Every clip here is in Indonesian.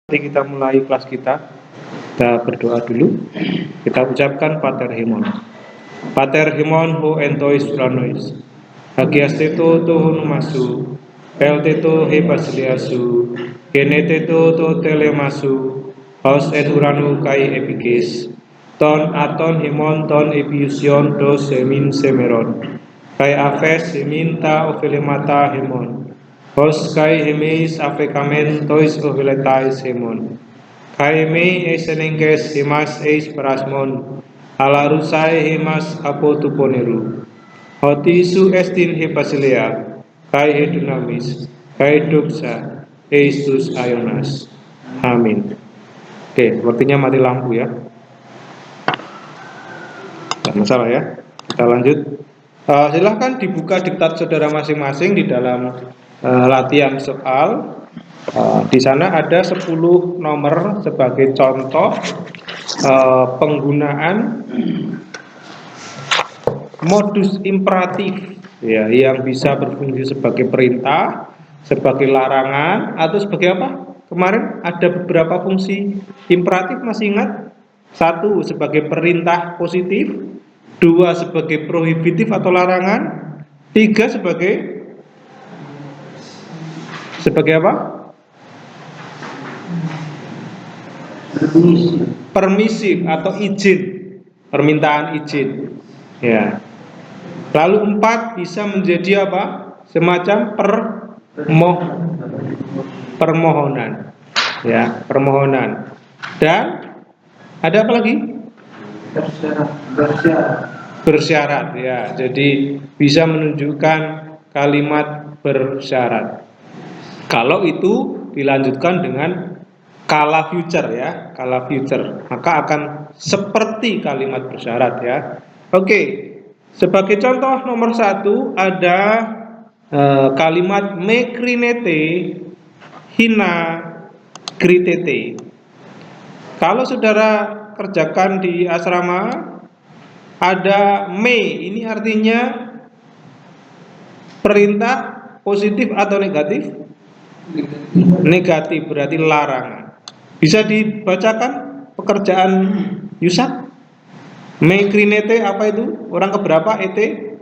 Mari kita mulai kelas kita. Kita berdoa dulu. Kita ucapkan Pater Hemon. Pater Hemon ho entois uranois. Hagiasteto to honumasu. Pelteto he basiliasu. Geneteto to telemasu. Hos et uranu kai epikis. Ton aton hemon ton epiusion do semin semeron. Kai aves seminta ovelemata hemon. Hos kai hemeis afekamen tois oveletais hemon. Kai me esenengkes hemas eis parasmon. Alarusai hemas apotuponeru. Hotisu estin he basilea. Kai he dunamis. Kai doxa eistus aionas. Amin. Oke, sepertinya mati lampu ya. Tidak masalah ya. Kita lanjut. Silahkan dibuka diktat saudara masing-masing di dalam latihan soal. Di sana ada 10 nomor sebagai contoh penggunaan modus imperatif ya, yang bisa berfungsi sebagai perintah, sebagai larangan, atau sebagai apa? Kemarin ada beberapa fungsi imperatif, masih ingat? 1 sebagai perintah positif, 2 sebagai prohibitif atau larangan, 3 sebagai apa? Permisif atau izin, permintaan izin ya. Lalu 4 bisa menjadi apa? Semacam permohonan ya, permohonan. Dan ada apa lagi? Bersyarat ya. Jadi bisa menunjukkan kalimat bersyarat. Kalau itu dilanjutkan dengan kala future ya, kala future, maka akan seperti kalimat bersyarat ya. Oke, sebagai contoh nomor 1 ada kalimat mekrinete hina kritete. Kalau saudara kerjakan di asrama, ada me, ini artinya perintah positif atau negatif? Negatif, berarti larangan. Bisa dibacakan pekerjaan Yusak? Mekrinete apa itu? Orang keberapa? Ete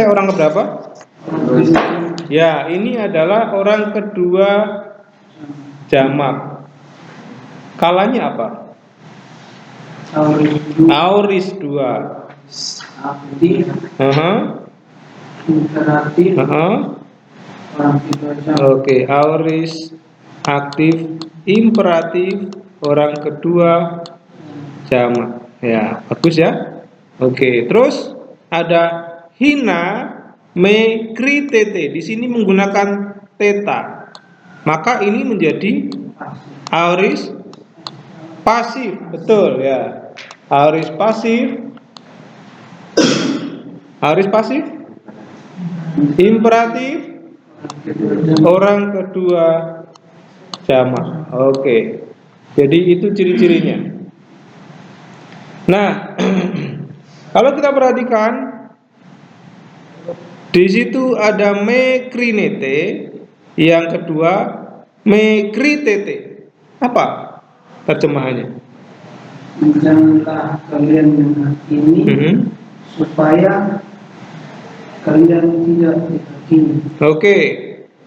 orang keberapa? Ya, ini adalah orang kedua jamak. Kalanya apa? Auris 2. Oke, auris aktif imperatif orang kedua jamak. Ya, bagus ya. Oke, terus ada hina mekritete. Di sini menggunakan teta. Maka ini menjadi auris pasif, betul ya. Auris pasif. Auris pasif imperatif orang kedua jamak. Oke. Jadi itu ciri-cirinya. Nah, kalau kita perhatikan di situ ada mekrinete, yang kedua mekritete. Apa terjemahannya? Janganlah kalian menghakimi supaya kalian tidak dihakimi. Oke,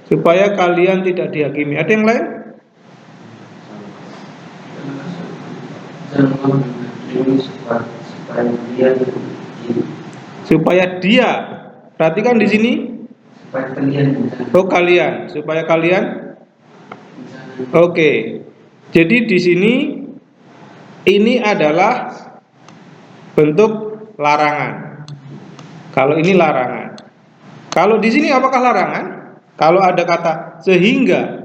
supaya kalian tidak dihakimi. Ada yang lain? Supaya dia. Perhatikan di sini. Supaya kalian. Oh, kalian. Supaya kalian. Oke. Jadi di sini ini adalah bentuk larangan. Kalau ini larangan. Kalau di sini apakah larangan? Kalau ada kata sehingga,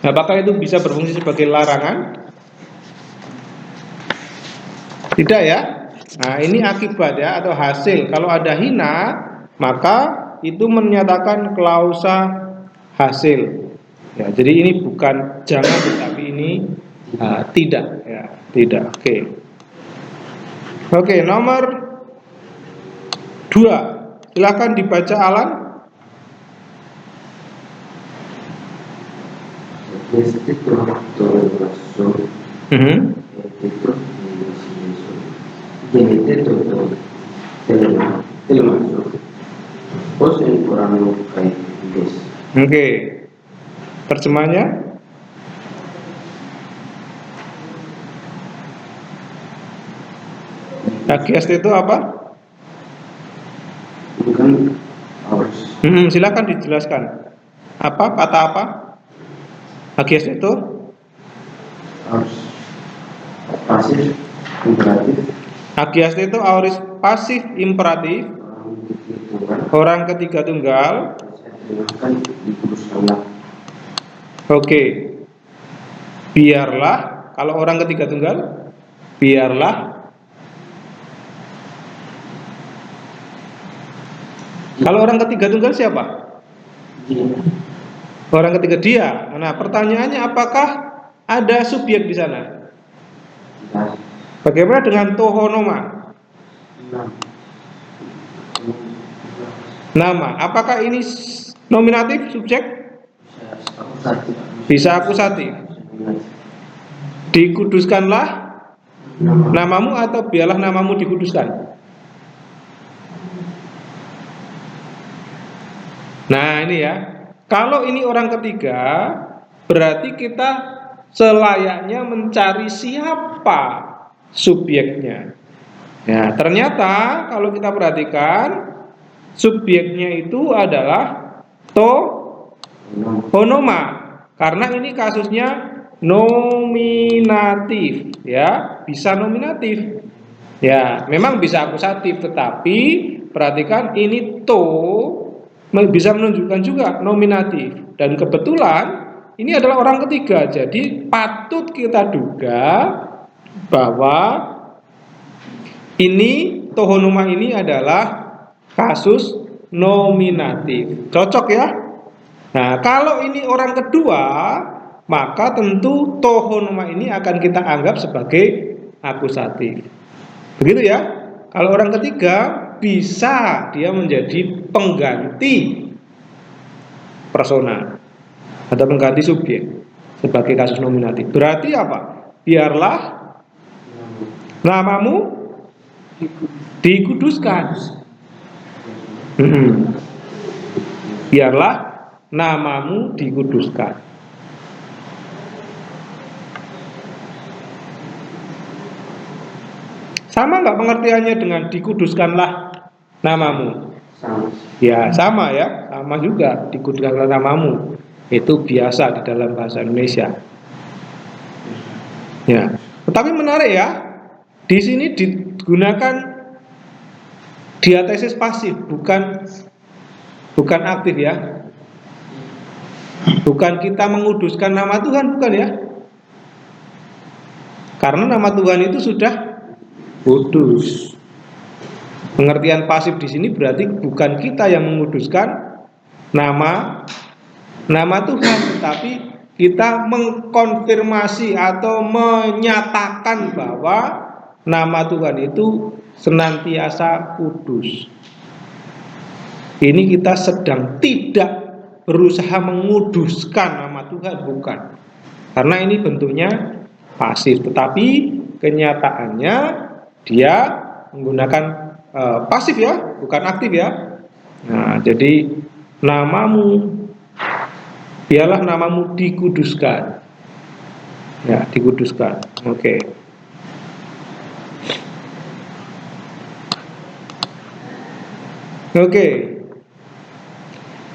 apakah itu bisa berfungsi sebagai larangan? Tidak ya. Nah, ini akibat ya, atau hasil. Kalau ada hina, maka itu menyatakan klausa hasil. Ya, jadi ini bukan jangan, tapi ini tidak ya, tidak. Oke, nomor 2. Silakan dibaca Alan. Gestito todo Mhm. itu jadi itu termasuk pos yang kurang kayak guys. Oke. Terjemahnya? Hagiast itu apa? Bukan harus Silakan dijelaskan. Apa kata apa? Hagiast itu? harus pasif imperatif Hagiast itu aorist pasif imperatif, orang orang ketiga tunggal ketiga tunggal. kan dikutuskanlah Oke. Biarlah, kalau orang ketiga tunggal, biarlah. Kalau orang ketiga tunggal siapa? dia Orang ketiga dia. Nah, pertanyaannya apakah ada subjek di sana? tidak Bagaimana dengan tohonoma? enam Nama. Apakah ini nominatif, subjek? aku satu Bisa akusatif. Dikuduskanlah namamu atau biarlah namamu dikuduskan. Nah, ini ya. Kalau ini orang ketiga, berarti kita selayaknya mencari siapa subjeknya. Ya, ternyata kalau kita perhatikan subjeknya itu adalah tohonoma. Karena ini kasusnya nominatif, ya, bisa nominatif. Ya, memang bisa akusatif, tetapi perhatikan ini bisa menunjukkan juga nominatif. Dan kebetulan ini adalah orang ketiga, jadi patut kita duga bahwa ini tohonoma ini adalah kasus nominatif. Cocok ya? Nah, kalau ini orang kedua, maka tentu tohonoma ini akan kita anggap sebagai akusatif. Begitu ya? Kalau orang ketiga bisa dia menjadi pengganti persona atau pengganti subjek sebagai kasus nominatif. Berarti apa? Biarlah namamu dikuduskan. Biarlah namamu dikuduskan. Sama nggak pengertiannya dengan dikuduskanlah namamu? sama Ya sama ya, sama juga dikuduskanlah namamu. Itu biasa di dalam bahasa Indonesia. Ya, tetapi menarik ya. Di sini digunakan diatesis pasif, bukan aktif ya. Bukan kita menguduskan nama Tuhan, bukan ya. Karena nama Tuhan itu sudah kudus. Pengertian pasif di sini berarti bukan kita yang menguduskan nama Tuhan, tetapi kita mengkonfirmasi atau menyatakan bahwa nama Tuhan itu senantiasa kudus. Ini kita sedang tidak berusaha menguduskan nama Tuhan, bukan. Karena ini bentuknya pasif, tetapi kenyataannya dia menggunakan pasif ya, bukan aktif ya. Nah, jadi namamu, biarlah namamu dikuduskan. Ya, dikuduskan. Oke. Oke.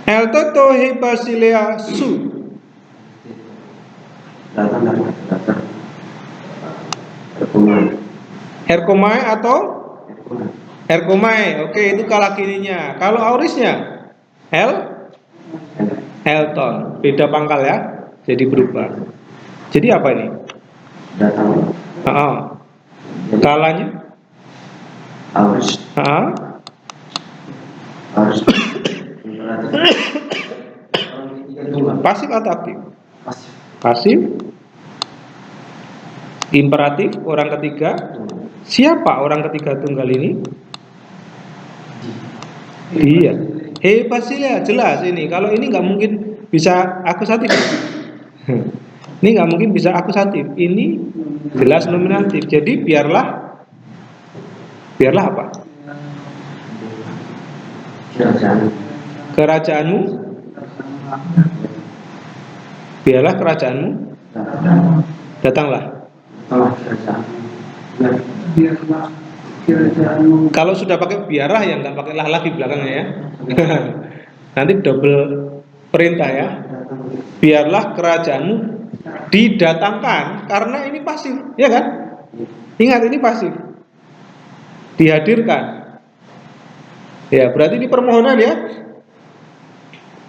El toto he basilea su. datang dari datang pertemuan Erkomai atau pertemuan Erkomai. Oke, itu kala kirinya. Kalau aurisnya Elton. Beda pangkal ya. Jadi berubah. Jadi apa ini? datang Kalanya harus harus pasif atau aktif? pasif Pasif. Imperatif orang ketiga. Siapa orang ketiga tunggal ini? Iya. He Basilia jelas ini. Kalau ini nggak mungkin bisa akusatif. Ini nggak mungkin bisa akusatif. Ini jelas nominatif. Jadi biarlah apa? Kerajaan. Kerajaanmu, biarlah kerajaanmu datanglah. Kerajaan. Biarlah kerajaanmu. Kalau sudah pakai biarlah ya nggak pakai lah lagi belakangnya ya. Nanti double perintah ya. Biarlah kerajaanmu didatangkan, karena ini pasif, ya kan? Ingat, ini pasif. Dihadirkan. Ya, berarti ini permohonan ya.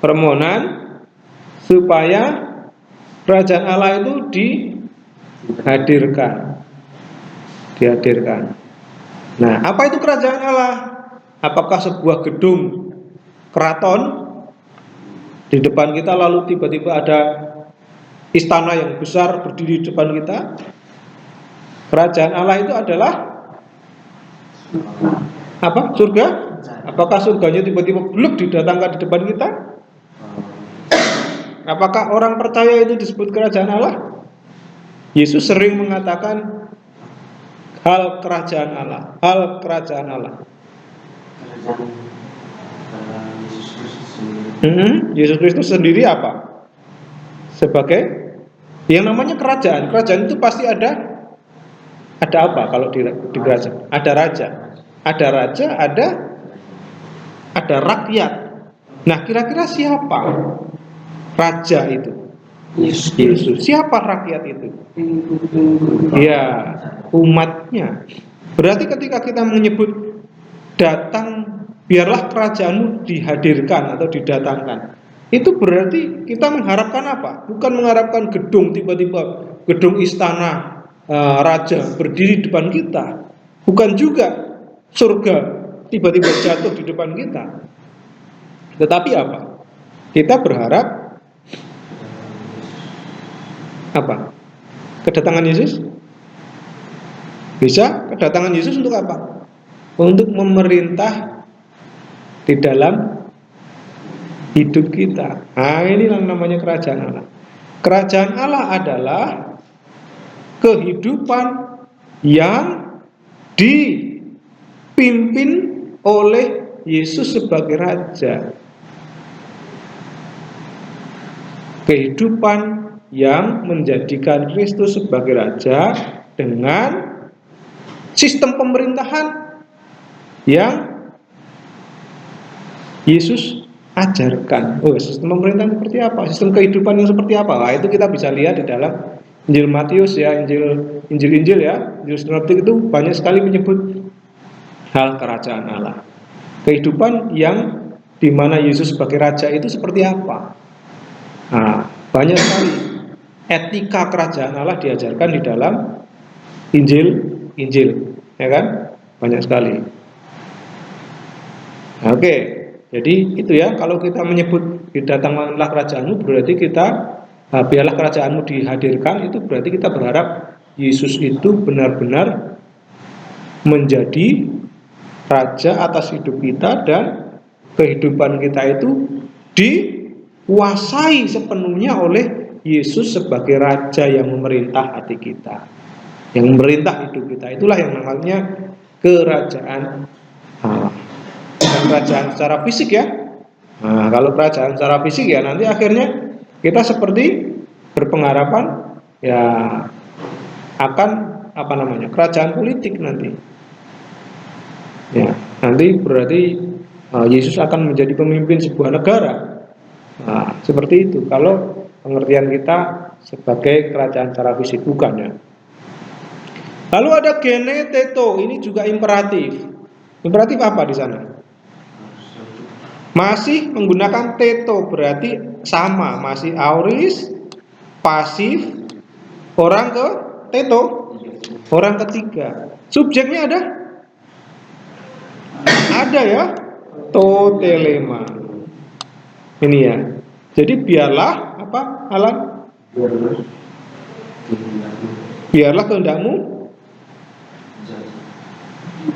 Permohonan supaya kerajaan Allah itu dihadirkan. Dihadirkan. Nah, apa itu kerajaan Allah? Apakah sebuah gedung keraton di depan kita, lalu tiba-tiba ada istana yang besar berdiri di depan kita? Kerajaan Allah itu adalah apa? Surga? Apakah surganya tiba-tiba bluk didatangkan di depan kita? Apakah orang percaya itu disebut kerajaan Allah? Yesus sering mengatakan hal kerajaan Allah, hal kerajaan Allah. Yesus Kristus sendiri apa? Sebagai yang namanya kerajaan. Kerajaan itu pasti ada apa kalau di kerajaan? Ada raja. Ada raja, ada rakyat. Nah, kira-kira siapa raja itu? Yesus. Siapa rakyat itu? Ya, umatnya. Berarti ketika kita menyebut datang, biarlah kerajaanmu dihadirkan atau didatangkan, itu berarti kita mengharapkan apa? Bukan mengharapkan gedung, tiba-tiba gedung istana raja berdiri di depan kita. Bukan juga surga tiba-tiba jatuh di depan kita. Tetapi apa? Kita berharap apa? Kedatangan Yesus? Bisa kedatangan Yesus untuk apa? Untuk memerintah di dalam hidup kita. Nah, inilah namanya kerajaan Allah. Kerajaan Allah adalah kehidupan yang dipimpin oleh Yesus sebagai raja. Kehidupan yang menjadikan Kristus sebagai raja dengan sistem pemerintahan yang Yesus ajarkan. Oh, sistem pemerintahan seperti apa? Sistem kehidupan yang seperti apa? Nah, itu kita bisa lihat di dalam Injil Matius ya, Injil ya. Injil Sinoptik itu banyak sekali menyebut hal kerajaan Allah. Kehidupan yang dimana Yesus sebagai raja itu seperti apa? Nah, banyak sekali etika kerajaan Allah diajarkan di dalam Injil, ya kan? Banyak sekali. Oke, jadi itu ya, kalau kita menyebut didatangkanlah kerajaanmu, berarti kita biarlah kerajaanmu dihadirkan, itu berarti kita berharap Yesus itu benar-benar menjadi raja atas hidup kita, dan kehidupan kita itu dikuasai sepenuhnya oleh Yesus sebagai raja yang memerintah hati kita, yang memerintah hidup kita. Itulah yang namanya kerajaan Allah. Bukan kerajaan secara fisik ya. Nah, kalau kerajaan secara fisik ya nanti akhirnya kita seperti berpengharapan ya akan apa namanya, kerajaan politik nanti. Ya, nanti berarti Yesus akan menjadi pemimpin sebuah negara. Nah, seperti itu kalau pengertian kita sebagai kerajaan secara fisik, bukan ya. Lalu ada gene teto, ini juga imperatif. Imperatif apa di sana? Masih menggunakan teto, berarti sama, masih auris, pasif, orang ke teto, orang ketiga. Subjeknya ada? Ada ya, totelema. Ini ya. Jadi biarlah apa, Alan? Biarlah kehendakmu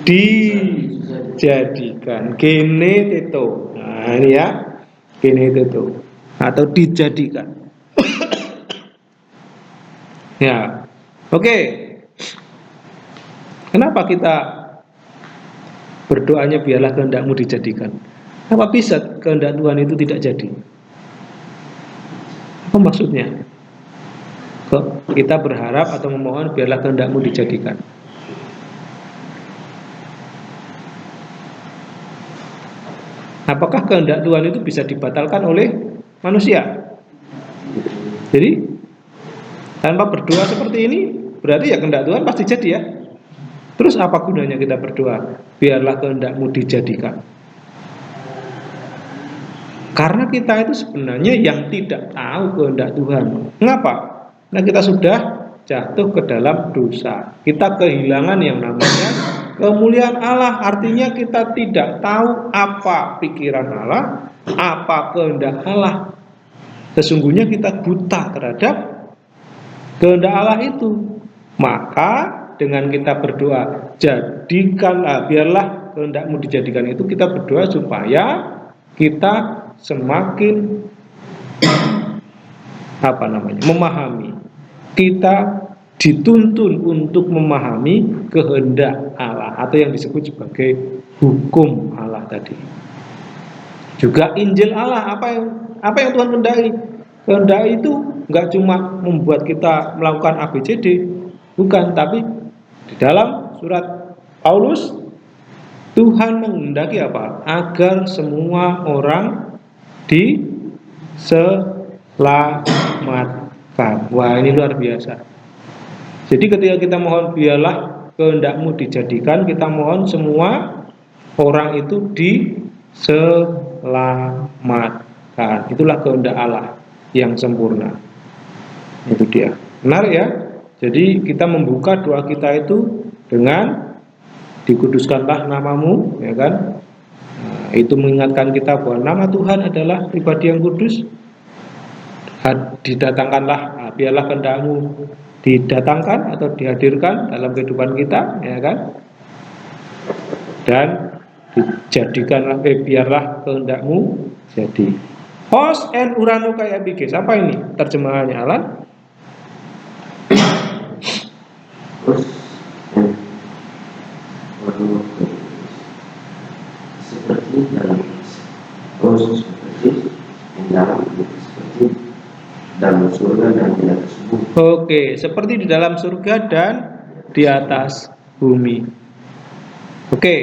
dijadikan. Gene teto. Nah, ini ya, gene teto atau dijadikan. Ya, oke. Kenapa kita berdoanya biarlah kehendak-Mu dijadikan? Apa bisa kehendak Tuhan itu tidak jadi? Apa maksudnya? Kita berharap atau memohon biarlah kehendak-Mu dijadikan. Apakah kehendak Tuhan itu bisa dibatalkan oleh manusia? Jadi tanpa berdoa seperti ini, berarti ya kehendak Tuhan pasti jadi ya. Terus apa gunanya kita berdoa? Biarlah kehendak-Mu dijadikan. Karena kita itu sebenarnya yang tidak tahu kehendak Tuhan. Mengapa? Nah, kita sudah jatuh ke dalam dosa. Kita kehilangan yang namanya kemuliaan Allah. Artinya kita tidak tahu apa pikiran Allah, apa kehendak Allah. Sesungguhnya kita buta terhadap kehendak Allah itu. Maka dengan kita berdoa, jadikanlah, biarlah kehendak-Mu dijadikan itu, kita berdoa supaya kita semakin memahami. Kita dituntun untuk memahami kehendak Allah atau yang disebut sebagai hukum Allah tadi. Juga Injil Allah, apa yang Tuhan kehendaki. Kehendak itu nggak cuma membuat kita melakukan ABCD, bukan, tapi di dalam surat Paulus Tuhan menghendaki apa? Agar semua orang diselamatkan. Wah, ini luar biasa. Jadi ketika kita mohon biarlah kehendak-Mu dijadikan, kita mohon semua orang itu diselamatkan. Itulah kehendak Allah yang sempurna. Itu dia. Benar ya? Jadi kita membuka doa kita itu dengan dikuduskanlah nama-Mu, ya kan? Itu mengingatkan kita bahwa nama Tuhan adalah pribadi yang kudus. Didatangkanlah, biarlah kehendak-Mu didatangkan atau dihadirkan dalam kehidupan kita, ya kan? Dan dijadikanlah, biarlah kehendak-Mu jadi. Hos en urano kai abigis. Apa ini terjemahannya, Alan? Dalam surga dan di atas bumi. Oke, seperti di dalam surga dan di atas bumi. Oke,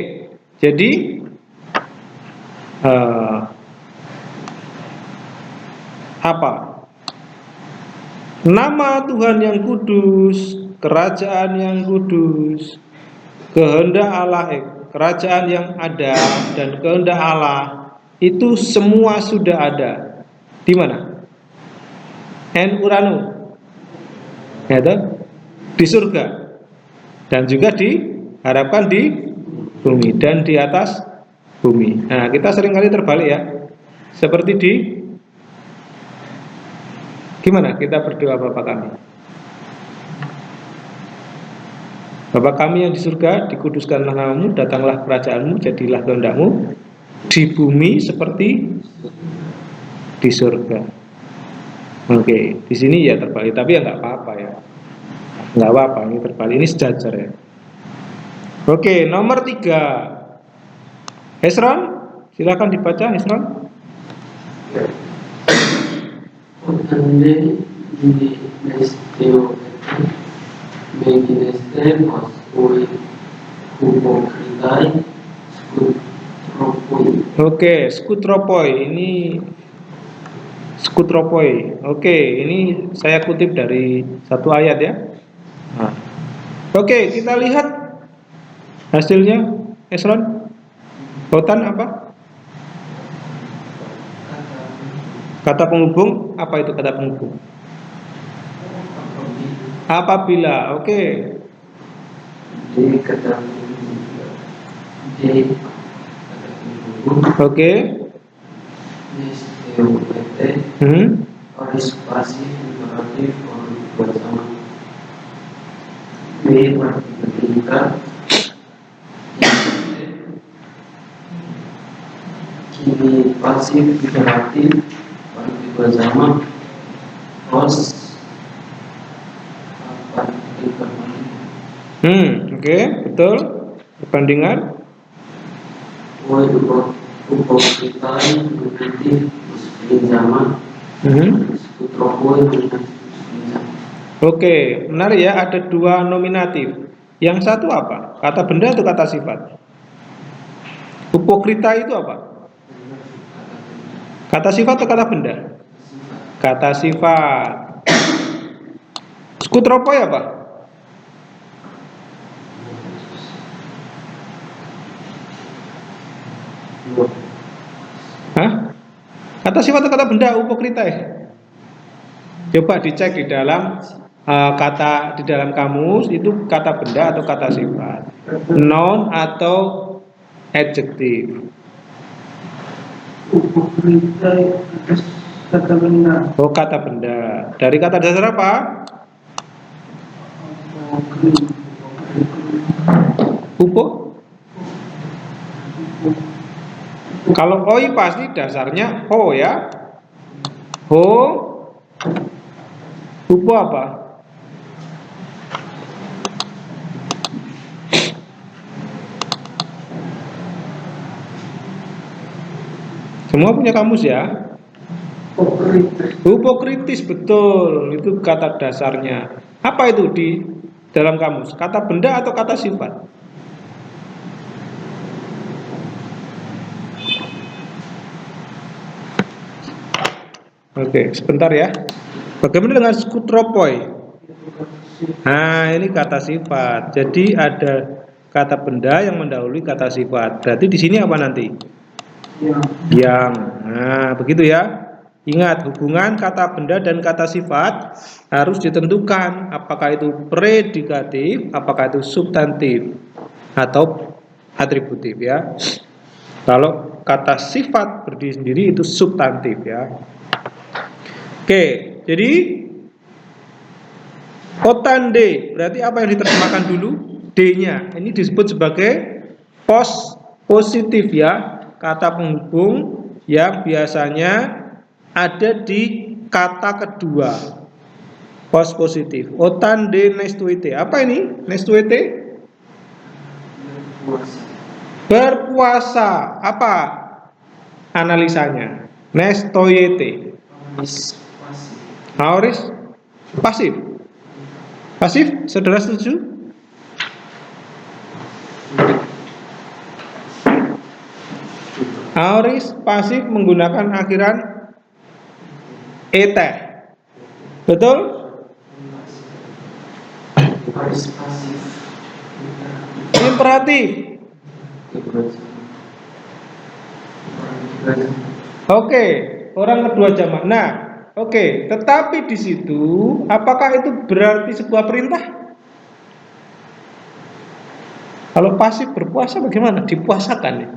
jadi apa? Nama Tuhan yang kudus, kerajaan yang kudus, kehendak Allah, kerajaan yang ada dan kehendak Allah itu semua sudah ada. Di mana? En urano, yaitu di surga, dan juga diharapkan di bumi dan di atas bumi. Nah, kita seringkali terbalik ya, seperti di gimana kita berdoa Bapa kami. Bapa kami yang di surga, dikuduskanlah nama-Mu, datanglah kerajaan-Mu, jadilah kehendak-Mu di bumi seperti di surga. Oke, di sini ya terbalik, tapi ya nggak apa-apa ya, nggak apa-apa, ini terbalik, ini sejajar ya. Oke, nomor 3, Hesron, silakan dibaca Hesron. Oke, skutropoi ini. Skutropoi. Oke, ini saya kutip dari satu ayat ya. Nah. Oke, kita lihat hasilnya. Esron, Botan apa? Kata penghubung. Apa itu kata penghubung? Apabila. Oke. Oke. Partisipasi imperatif bersama B pendidikan kini pasif imperatif bersama pos Oke, betul. Perbandingan. Kue upokitai berarti pinjaman. Sekutu kue dengan pinjam. Oke, menarik ya. Ada dua nominatif. Yang satu apa? Kata benda atau kata sifat? Upokrita itu apa? Kata sifat atau kata benda? Kata sifat. Skutropoi apa? Hah? Kata sifat atau kata benda upokrita ya? Coba dicek di dalam kata di dalam kamus itu kata benda atau kata sifat, noun atau adjektif. Upokrita kata benda. Oh, kata benda. Dari kata dasar apa? Upo. Kalau oi pasti dasarnya ho ya. Ho. Upo apa? Semua punya kamus ya. Upokritis betul, itu kata dasarnya. Apa itu di dalam kamus? Kata benda atau kata sifat? Oke, sebentar ya. Bagaimana dengan skutropoi? Nah, ini kata sifat. Jadi ada kata benda yang mendahului kata sifat. Berarti di sini apa nanti? Yang. Nah, begitu ya. Ingat, hubungan kata benda dan kata sifat harus ditentukan apakah itu predikatif, apakah itu substantif atau atributif ya. Kalau kata sifat berdiri sendiri itu substantif ya. Oke, jadi otande berarti apa yang diterjemahkan dulu? D-nya. Ini disebut sebagai pos positif ya, kata penghubung yang biasanya ada di kata kedua. Pos positif. Otande nestuete. Apa ini? Nestuete? Berpuasa. Apa analisanya? Nestoyete. Aoris pasif. Pasif, saudara setuju? Aoris pasif menggunakan akhiran ete. Betul? Imperatif. Oke, orang kedua jamak. Nah, oke, tetapi di situ apakah itu berarti sebuah perintah? Kalau pasif berpuasa bagaimana? Dipuasakan ya?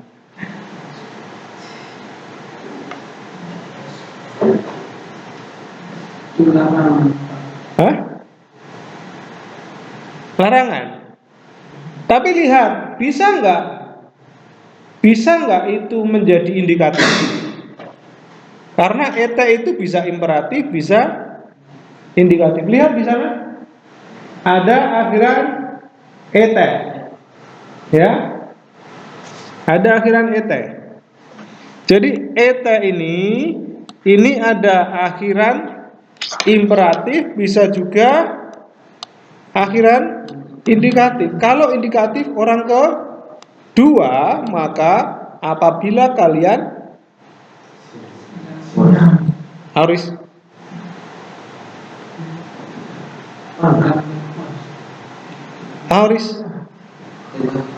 Hah? Larangan. Tapi lihat, bisa nggak itu menjadi indikatif? Karena eta itu bisa imperatif, bisa indikatif. Lihat di sana, ada akhiran eta, ya, ada akhiran eta. Jadi eta ini ada akhiran imperatif, bisa juga akhiran indikatif. Kalau indikatif orang kedua, maka apabila kalian harus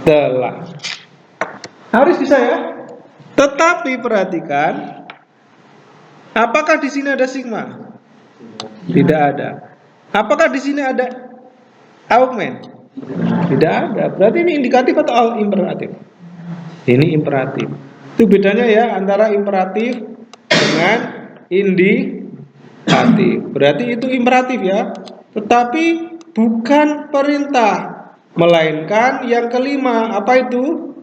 telah harus bisa ya. Tetapi perhatikan, apakah di sini ada sigma? Tidak ada. Apakah di sini ada augment? Tidak ada. Berarti ini indikatif atau imperatif? Ini imperatif. Itu bedanya ya antara imperatif dengan indikatif. Berarti itu imperatif ya. Tetapi bukan perintah, melainkan yang kelima. Apa itu?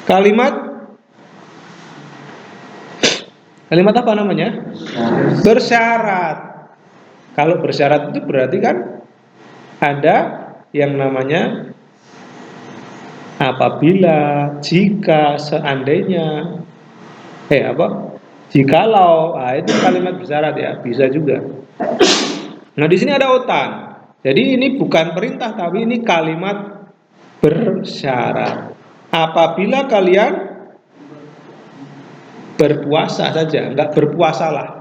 Kalimat apa namanya? Bersyarat. Kalau bersyarat itu berarti kan ada yang namanya apabila, jika, seandainya, jikalau. Nah, itu kalimat bersyarat ya, bisa juga. Nah, di sini ada otan. Jadi ini bukan perintah, tapi ini kalimat bersyarat. Apabila kalian berpuasa saja, enggak berpuasalah.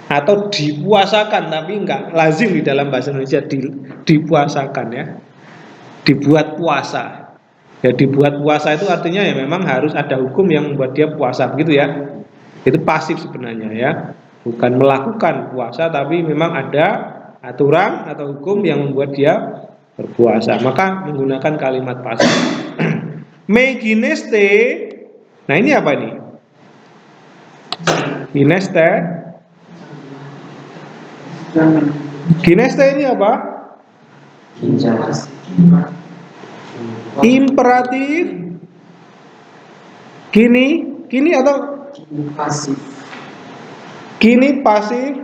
Atau dipuasakan, tapi enggak lazim di dalam bahasa Indonesia dipuasakan ya. Dibuat puasa. Ya, dibuat puasa itu artinya ya memang harus ada hukum yang membuat dia puasa, begitu ya. Itu pasif sebenarnya ya. Bukan melakukan puasa, tapi memang ada aturan atau hukum yang membuat dia berpuasa. Maka menggunakan kalimat pasif. Me gineste. Nah, ini apa ini? Gineste. Gineste ini apa? Imperatif. Kini atau pasif. kini pasif.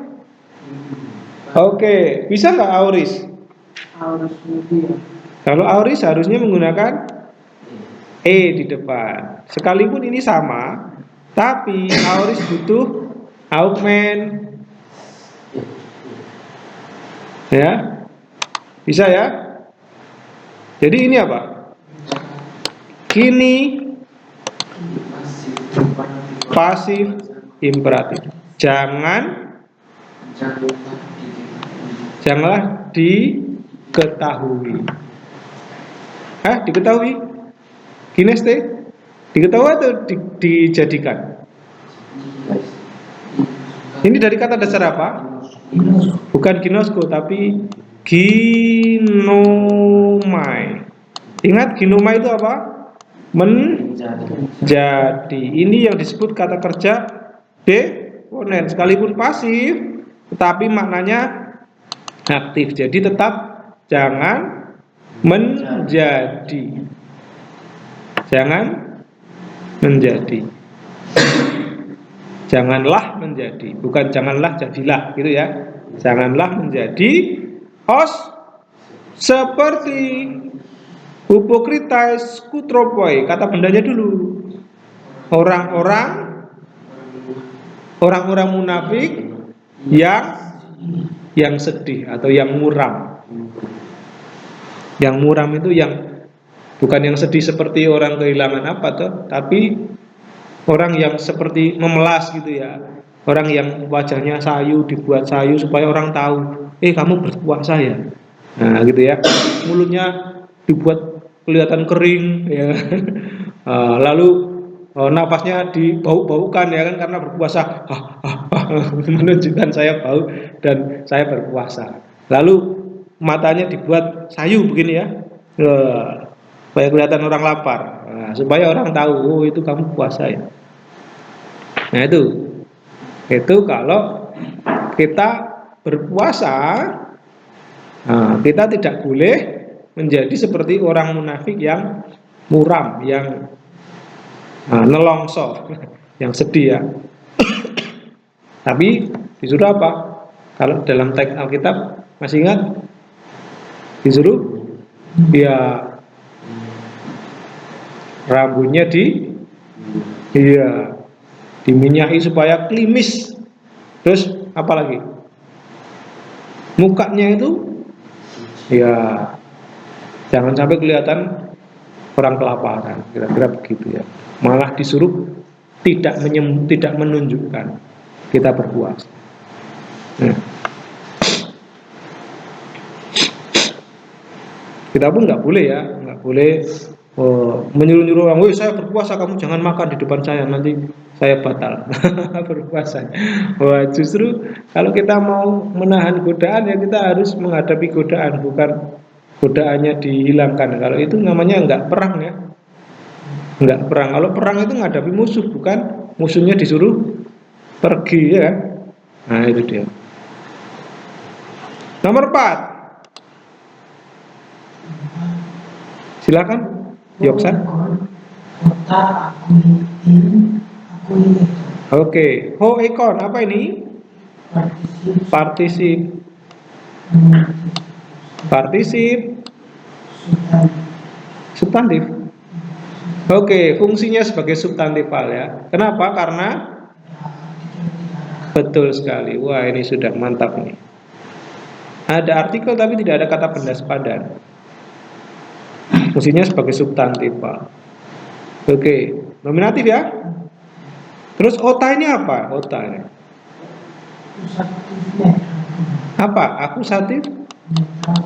Oke, bisa nggak auris? Harus dia. Kalau auris harusnya menggunakan di depan. Sekalipun ini sama, tapi auris butuh augmen. Ya, bisa ya. Jadi ini apa? Kini pasif imperatif. Janganlah diketahui. Diketahui? Gineste? Diketahui atau dijadikan? Ini dari kata dasar apa? Bukan ginosko, tapi ginomai. Ingat ginomai itu apa? Menjadi. Ini yang disebut kata kerja deponen. Sekalipun pasif, tetapi maknanya aktif. Jadi tetap jangan menjadi. Jangan menjadi. Janganlah menjadi, bukan janganlah jadilah, gitu ya. Janganlah menjadi seperti Hupokritais kutropoi. Kata bendanya dulu. Orang-orang munafik yang sedih atau yang muram. Yang muram itu yang bukan yang sedih seperti orang kehilangan apa tuh, tapi orang yang seperti memelas gitu ya. Orang yang wajahnya sayu, dibuat sayu supaya orang tahu, kamu berpuasa ya. Nah, gitu ya. Mulutnya dibuat kelihatan kering ya. Lalu nafasnya dibau-baukan ya kan, karena berpuasa. Menunjukkan saya bau dan saya berpuasa. Lalu matanya dibuat sayu begini ya. Supaya kelihatan orang lapar. Nah, supaya orang tahu, itu kamu puasa ya. Nah, itu kalau kita berpuasa, kita tidak boleh menjadi seperti orang munafik yang muram, yang nelongso, yang sedih ya. Tapi disuruh apa? Kalau dalam teks Alkitab masih ingat? Disuruh ya rambutnya diminyaki supaya klimis. Terus apa lagi? Mukanya itu ya jangan sampai kelihatan orang kelaparan, kira-kira begitu ya. Malah disuruh tidak menunjukkan kita berpuasa. Kita pun nggak boleh ya, nggak boleh menyuruh-nyuruh orang, "Woi, saya berpuasa, kamu jangan makan di depan saya, nanti saya batal berpuasa." Wah, justru kalau kita mau menahan godaan ya kita harus menghadapi godaan, bukan godaannya dihilangkan. Kalau itu namanya nggak perang ya, nggak perang. Kalau perang itu menghadapi musuh, bukan musuhnya disuruh pergi ya. Nah, itu dia. Nomor 4. Silakan, Yoksan. Oke, ho ekon apa ini? Partisip Partisip substantif. Oke, fungsinya sebagai substantifal ya. Kenapa? Karena betul sekali. Wah, ini sudah mantap nih. Ada artikel tapi tidak ada kata benda sepadan. Fungsinya sebagai substantifal. Oke, nominatif ya. Terus ota ini apa? Ota ini apa? Akusatif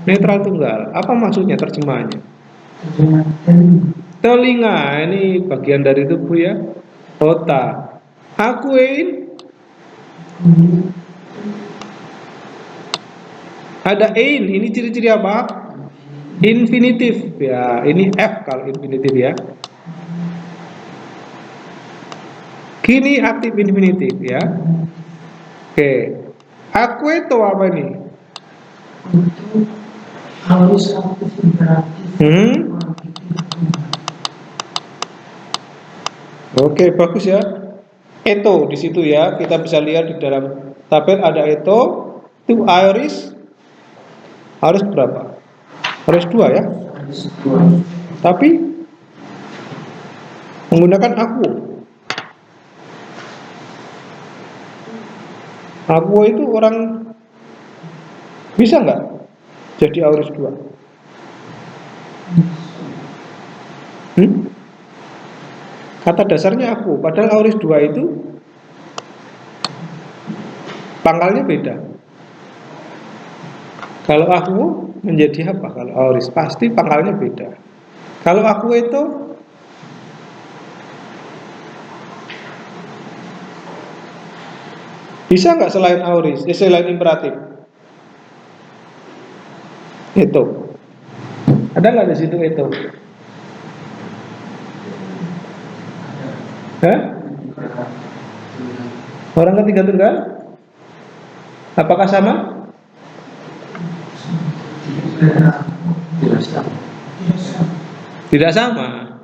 netral tunggal. Apa maksudnya terjemahannya? Telinga, ini bagian dari tubuh ya. Ota. Akuin. Ada ein, ini ciri-ciri apa? Infinitif ya. Ini F kalau infinitif ya. Kini aktif infinitif ya. Oke. Akueto apa ini? Harus aktif imperatif. Oke, bagus ya. Eto di situ ya. Kita bisa lihat di dalam tabel ada eto. Itu aorist harus berapa? Harus 2 ya. Tapi menggunakan aku. Aku itu orang bisa nggak jadi aorist 2? Kata dasarnya aku, padahal aorist 2 itu pangkalnya beda. Kalau aku menjadi apa? Kalau aorist pasti pangkalnya beda. Kalau aku itu bisa nggak selain aorist, selain imperatif? Itu ada nggak di situ itu? Hah? Orang ketiga tunggal? Apakah sama? Tidak sama.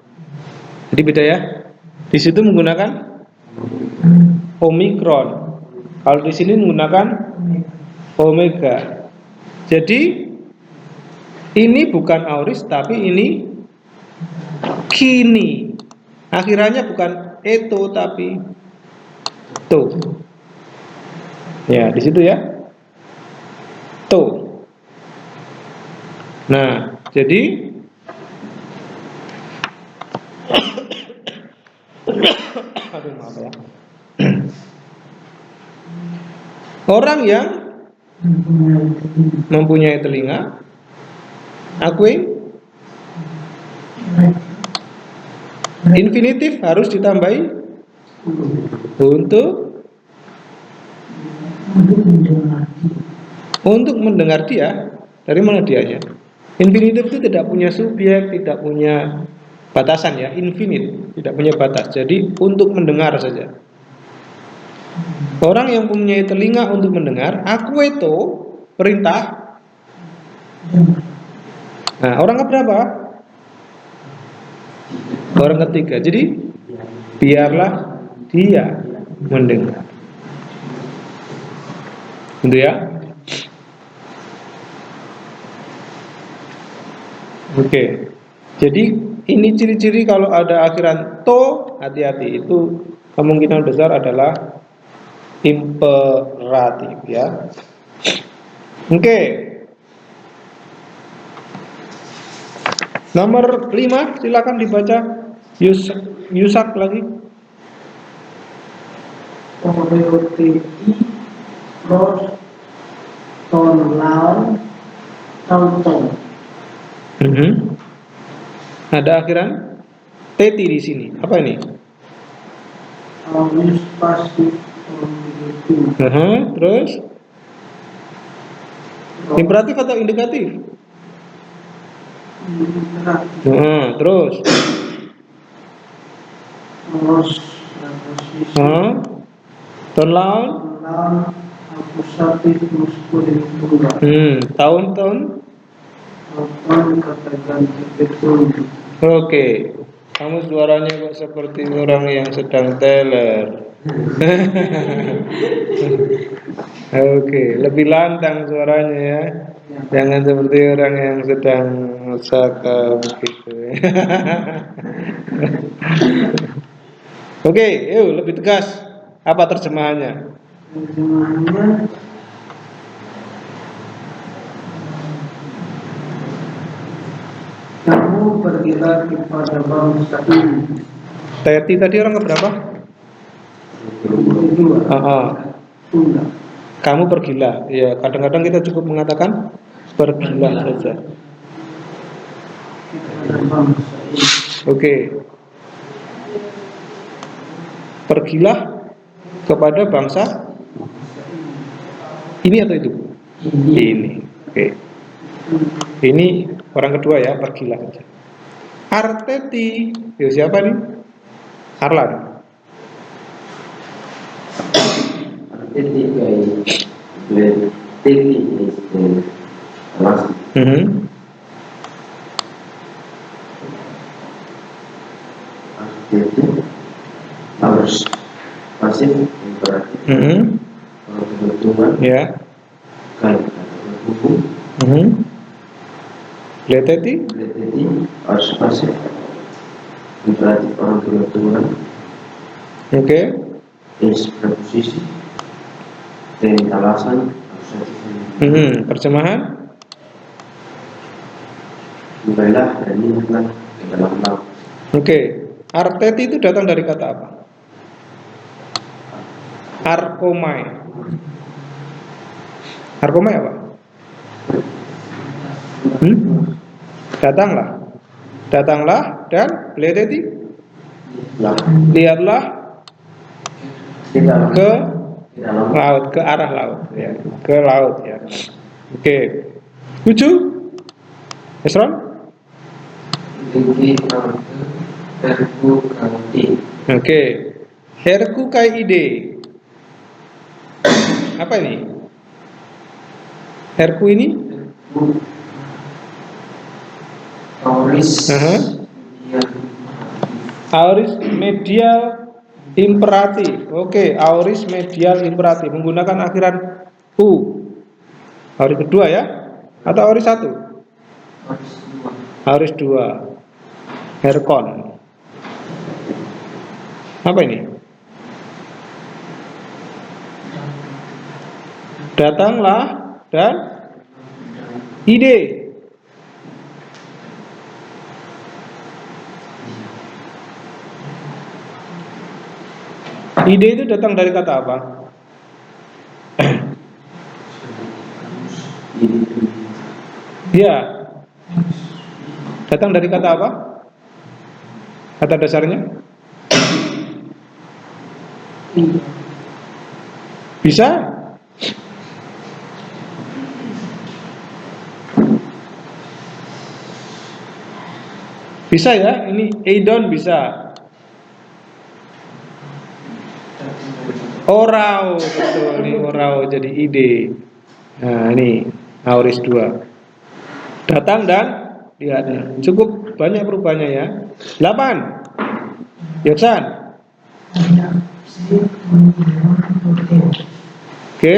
Jadi beda ya. Di situ menggunakan omikron. Kalau di sini menggunakan omega. Jadi ini bukan aorist tapi ini kini. Akhirannya bukan eto tapi to. Ya, di situ ya. To. Nah, jadi aduh, maaf ya. Orang yang mempunyai telinga, akuin infinitif harus ditambahi untuk mendengar dia. Dari mana dianya? Infinitif itu tidak punya subjek, tidak punya batasan ya, infinite, tidak punya batas. Jadi untuk mendengar saja. Orang yang mempunyai telinga untuk mendengar, aku itu perintah. Nah, orang keberapa? Orang ketiga. Jadi biarlah dia mendengar. Gitu ya. Oke. Jadi ini ciri-ciri kalau ada akhiran to, hati-hati, itu kemungkinan besar adalah imperatif ya. Oke. Nomor 5 silakan dibaca. Yusak lagi. Oreoteti pros ton laon ton. Ada akhiran teti di sini. Apa ini? Aorist pasif. Terus imperatif atau indikatif? Terus ton laon akusatif maskulin tunggal. Tahun-tahun. Kata ganti betul. Oke. Kamu suaranya kok seperti orang yang sedang teler. Oke, lebih lantang suaranya ya. Jangan seperti orang yang sedang sakau gitu. Oke, yuk lebih tegas. Apa terjemahannya? Terjemahannya kamu pergilah kepada bangsa ini. Teti tadi orang keberapa? Kedua, tunda Kamu pergilah. Ya, kadang-kadang kita cukup mengatakan pergilah saja. kepada bangsa ini. Oke. Pergilah kepada bangsa ini atau itu? Ini. Oke. Ini orang kedua ya, pergilah saja. Arteti, ya siapa nih? Arlan. Arteti kayak Arteti kelas Arteti harus pasif imperatif kalau kebetulan Ya. kayak hukum Leteti harus pasif imperatif orang kebetulan Oke. is preposisi dan alasan harus Terjemahan? mulailah dan minumlah ke dalam laut. Oke. Arteti itu datang dari kata apa? Arkomai. Arkomai apa? Datanglah dan leteti lihatlah ke laut, ke arah laut ya, ke laut ya. Oke. Setuju? Esron? Oke. Herku kai ide. Apa ini? Herku ini? Aorist medial imperatif. Oke, aorist medial imperatif menggunakan akhiran u. Aorist kedua ya? Atau aorist satu? Aorist dua. Herkon. Apa ini? Datanglah dan ide. Ide itu datang dari kata apa? Ya. Datang dari kata apa? Kata dasarnya? Bisa? Bisa ya? Ini eidon bisa. Orau, betul nih, orau jadi ide. Nah ini aorist 2. Datang dan lihat. Cukup banyak perubahannya ya. 8. Yoksan. Oke.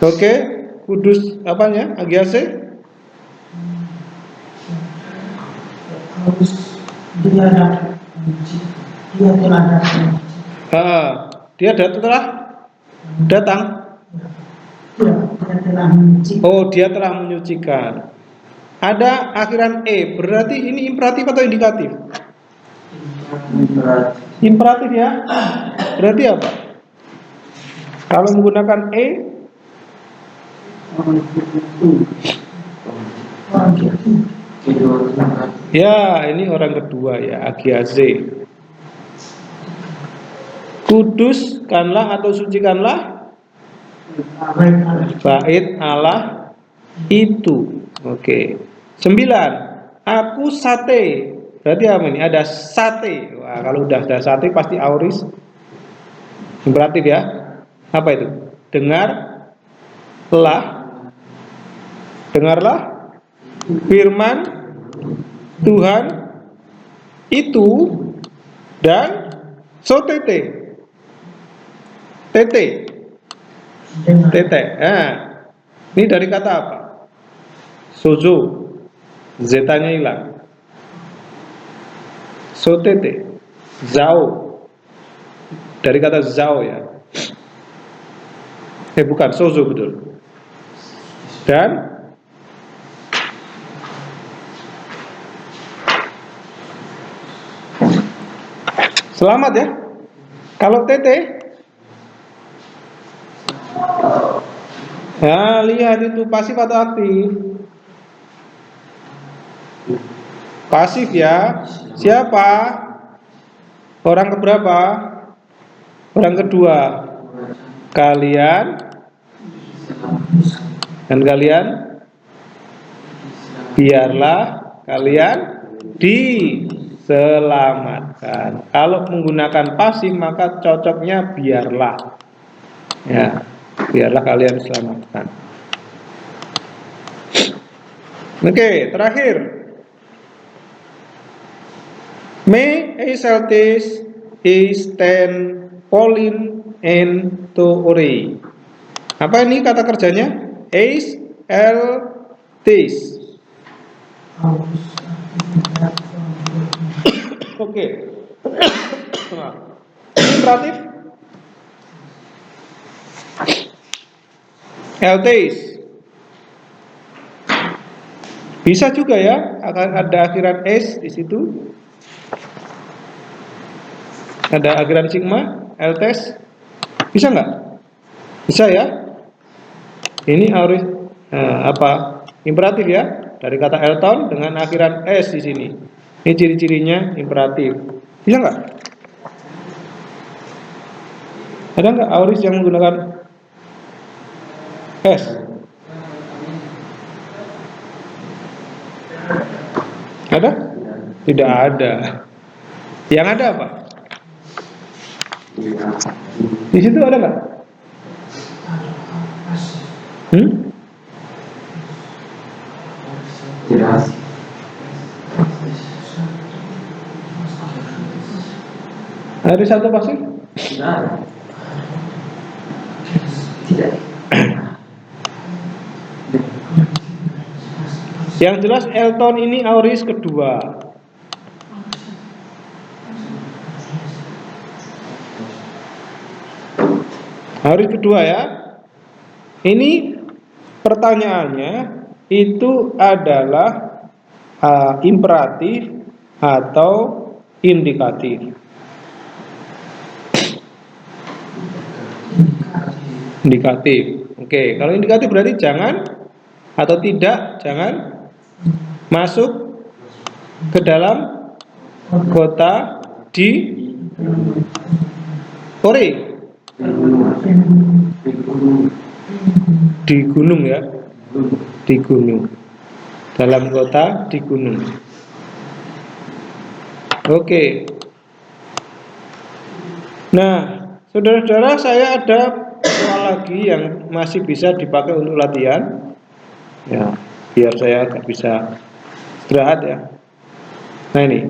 Oke. Kudus apanya? Agiase? Dia telah datang. Oh, dia telah menyucikan. Ada akhiran e, berarti ini imperatif atau indikatif? Imperatif ya. Berarti apa? Kalau menggunakan e, ya ini orang kedua ya, agiase. Kuduskanlah atau sucikanlah bait Allah itu. Oke. 9. Aku sate. Berarti apa ini? Ada sate. Wah, kalau udah ada sate pasti aorist imperatif ya. Apa itu? Dengarlah firman Tuhan itu dan So tete. Tete. Dengar. Tete. Ini dari kata apa? Sozo. Zetanya hilang. So tete. Zao. Dari kata zao ya. Bukan, sozo betul. Dan selamat ya. Kalau tete, nah lihat itu pasif atau aktif? Pasif ya. Siapa? Orang keberapa? Orang kedua. Kalian dan kalian, biarlah kalian diselamatkan. Kalau menggunakan pasif maka cocoknya biarlah. Ya, biarlah kalian diselamatkan. Oke, terakhir. Me exaltes is ten Pauline and to ore. Apa ini kata kerjanya? Is el tis. Oke. Imperatif. Eltis. Bisa juga ya, akan ada akhiran s di situ. Ada akhiran sigma, eltes. Bisa nggak? Bisa ya. Ini harus imperatif ya, dari kata Elton dengan akhiran s di sini. Ini ciri-cirinya imperatif. Bisa nggak? Ada nggak auris yang menggunakan s? Ada? Tidak ada. Yang ada apa? Di situ ada nggak? Tidak. Ada satu pasti? Tidak. Yang jelas Elton ini auris kedua. Auris kedua ya. Ini pertanyaannya itu adalah imperatif atau indikatif. Indikatif. Oke, kalau indikatif berarti jangan atau tidak, jangan masuk ke dalam kota di ore, di gunung ya, di gunung, dalam kota di gunung. Oke. Nah, saudara-saudara, saya ada soal lagi yang masih bisa dipakai untuk latihan. Ya, biar saya agak bisa istirahat ya. Nah ini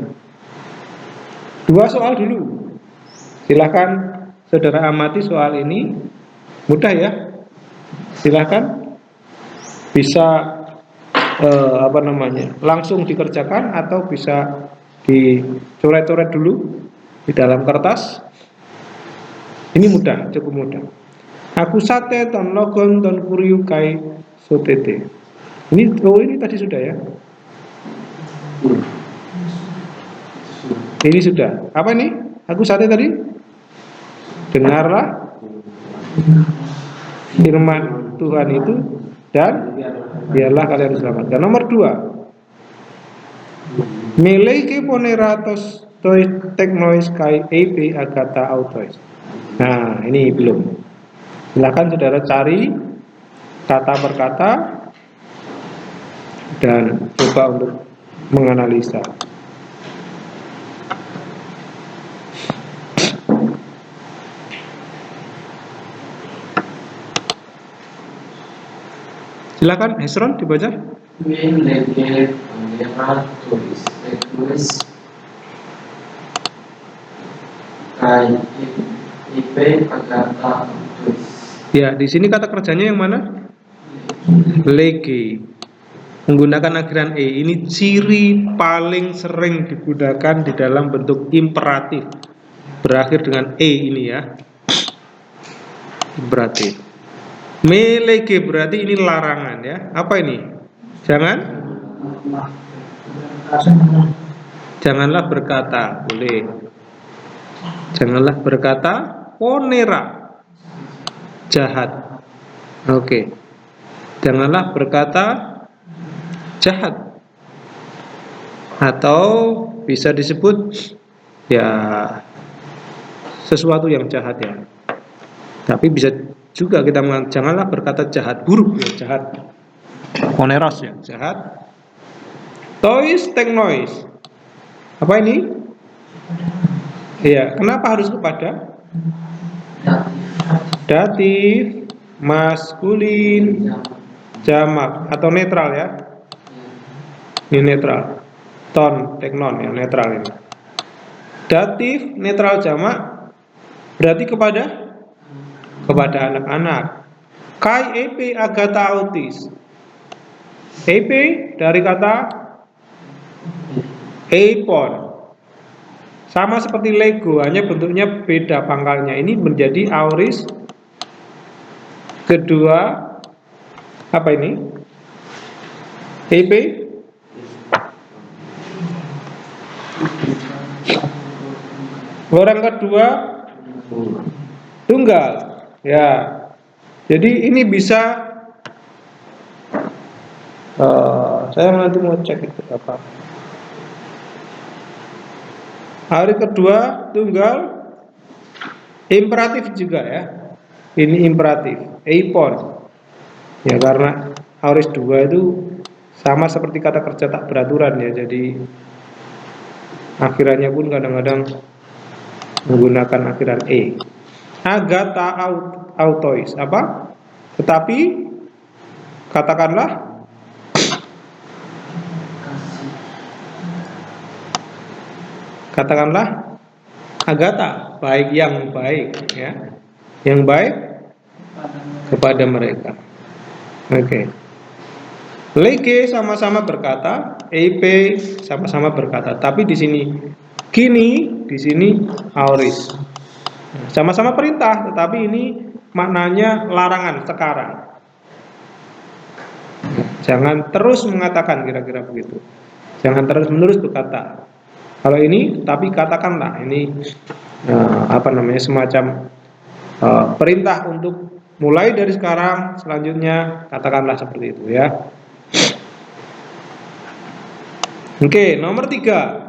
2 soal dulu. Silahkan saudara amati soal ini. Mudah ya. Silahkan bisa langsung dikerjakan atau bisa dicoret-coret dulu di dalam kertas. Ini mudah, cukup mudah. Aku sate ton logon ton kuriu kai sotete. Ini tadi sudah ya. Ini sudah. Apa ini? Aku sate tadi? Dengarlah firman Tuhan itu dan biarlah kalian diselamatkan. Nomor 2. Meleke poneratos toi teknois kai ep agata autois. Nah, ini belum. Silakan saudara cari kata per kata dan coba untuk menganalisa. Silakan Hesron dibaca. Meleke poneratos teknois kai IP kata tulis. Ya, di sini kata kerjanya yang mana? Lege. Menggunakan akhiran e. Ini ciri paling sering digunakan di dalam bentuk imperatif. Berakhir dengan e ini ya. Imperatif. Me lege berarti ini larangan ya. Apa ini? Janganlah berkata, boleh. Janganlah berkata ponera, jahat. Oke. Janganlah berkata jahat. Atau bisa disebut ya sesuatu yang jahat ya. Tapi bisa juga kita mengatakan janganlah berkata jahat, buruk ya, jahat. Oneros ya, jahat. Tois teknois. Apa ini? Iya, kenapa harus kepada? Datif, maskulin, jamak atau netral ya. Ini netral. Ton, teknon ya, netral ini. Datif, netral jamak berarti kepada anak-anak. Kai EP agata autis. EP dari kata eipon. Sama seperti Lego, hanya bentuknya beda pangkalnya. Ini menjadi auris kedua. Apa ini? EP. Orang kedua tunggal. Ya. Jadi ini bisa saya nanti mau cek itu apa. Hari kedua tunggal imperatif juga ya. Ini imperatif, eipon. Ya karena auris 2 itu sama seperti kata kerja tak beraturan ya. Jadi akhirannya pun kadang-kadang menggunakan akhiran e. Agata autois apa? Tetapi katakanlah agata, baik yang baik ya. Yang baik kepada mereka. Oke. Lege sama-sama berkata, EP sama-sama berkata, tapi di sini kini, di sini auris. Sama-sama perintah, tetapi ini maknanya larangan sekarang. Jangan terus mengatakan, kira-kira begitu. Jangan terus-menerus berkata. Kalau ini, tapi katakanlah ini semacam perintah untuk mulai dari sekarang, selanjutnya katakanlah seperti itu ya. Oke, nomor 3.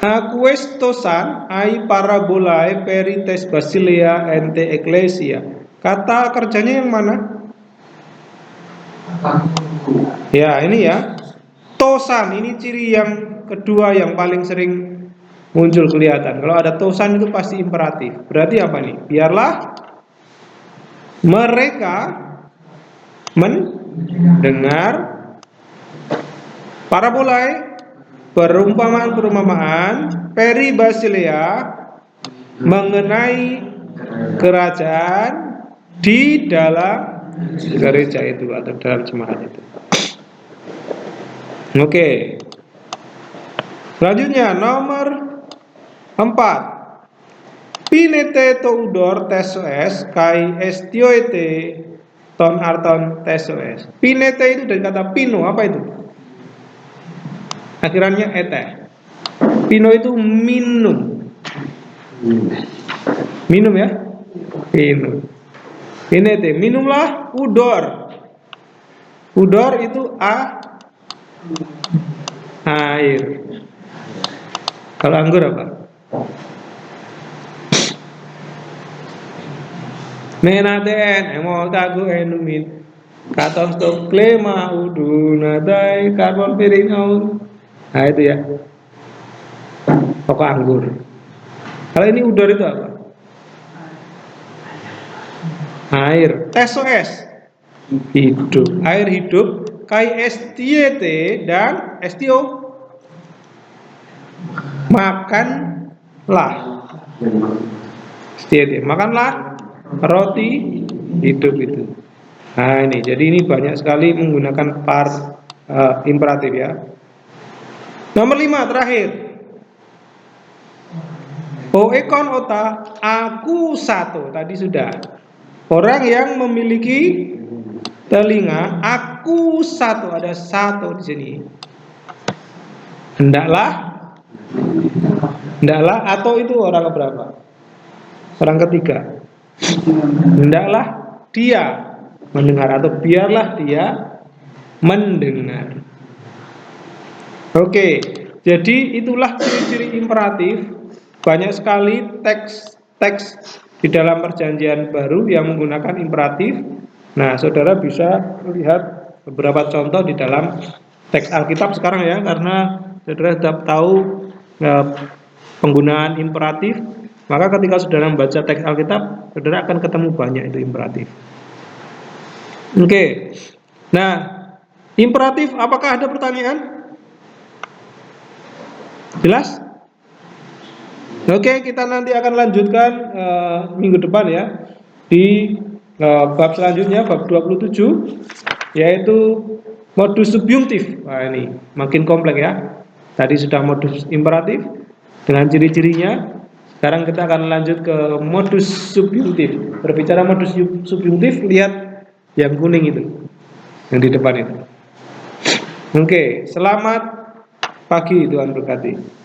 Aquestosan ai parabolae perites basilea ente ecclesia. Kata kerjanya yang mana? Ya, ini ya. Tosan, ini ciri yang kedua yang paling sering muncul kelihatan. Kalau ada tosan itu pasti imperatif. Berarti apa nih? Biarlah mereka mendengar parabolae, perumpamaan peri basilea, mengenai kerajaan di dalam gereja itu atau dalam jemaat itu. Oke. Selanjutnya nomor 4. Pinete to udor tesos kai estioete ton arton tesos. Pinete itu dari kata pino, apa itu? Akhirannya ete. Pino itu minum. Minum ya? Minum. Pinete, minumlah udor. Udor itu air. Kalau anggur apa? Menaten emol kagu enumin katon stok klema uduna dai karbon piringaur. Nah itu ya. Pokok anggur. Kalau ini udor itu apa? Air. TSOS hidup. Air hidup. Kai STT dan STO Makanlah. Setia, makanlah roti hidup itu. Nah ini, jadi ini banyak sekali menggunakan imperatif ya. Nomor 5 terakhir. Oekon ota, aku satu. Tadi sudah. Orang yang memiliki telinga, aku satu. Ada satu di sini. Hendaklah atau itu orang keberapa? Orang ketiga. Hendaklah dia mendengar atau biarlah dia mendengar. Oke, jadi itulah ciri-ciri imperatif. Banyak sekali teks di dalam perjanjian baru yang menggunakan imperatif. Nah, saudara bisa lihat beberapa contoh di dalam teks Alkitab sekarang ya, karena saudara sudah tahu penggunaan imperatif. Maka ketika saudara membaca teks Alkitab, saudara akan ketemu banyak itu imperatif. Oke. Nah, imperatif, apakah ada pertanyaan? Jelas? Oke, kita nanti akan lanjutkan minggu depan ya di bab selanjutnya, bab 27, yaitu modus subjungtif. Wah, ini makin kompleks ya. Tadi sudah modus imperatif dengan ciri-cirinya. Sekarang kita akan lanjut ke modus subjungtif. Berbicara modus subjungtif, lihat yang kuning itu, yang di depan itu. Oke, selamat pagi, Tuhan berkati.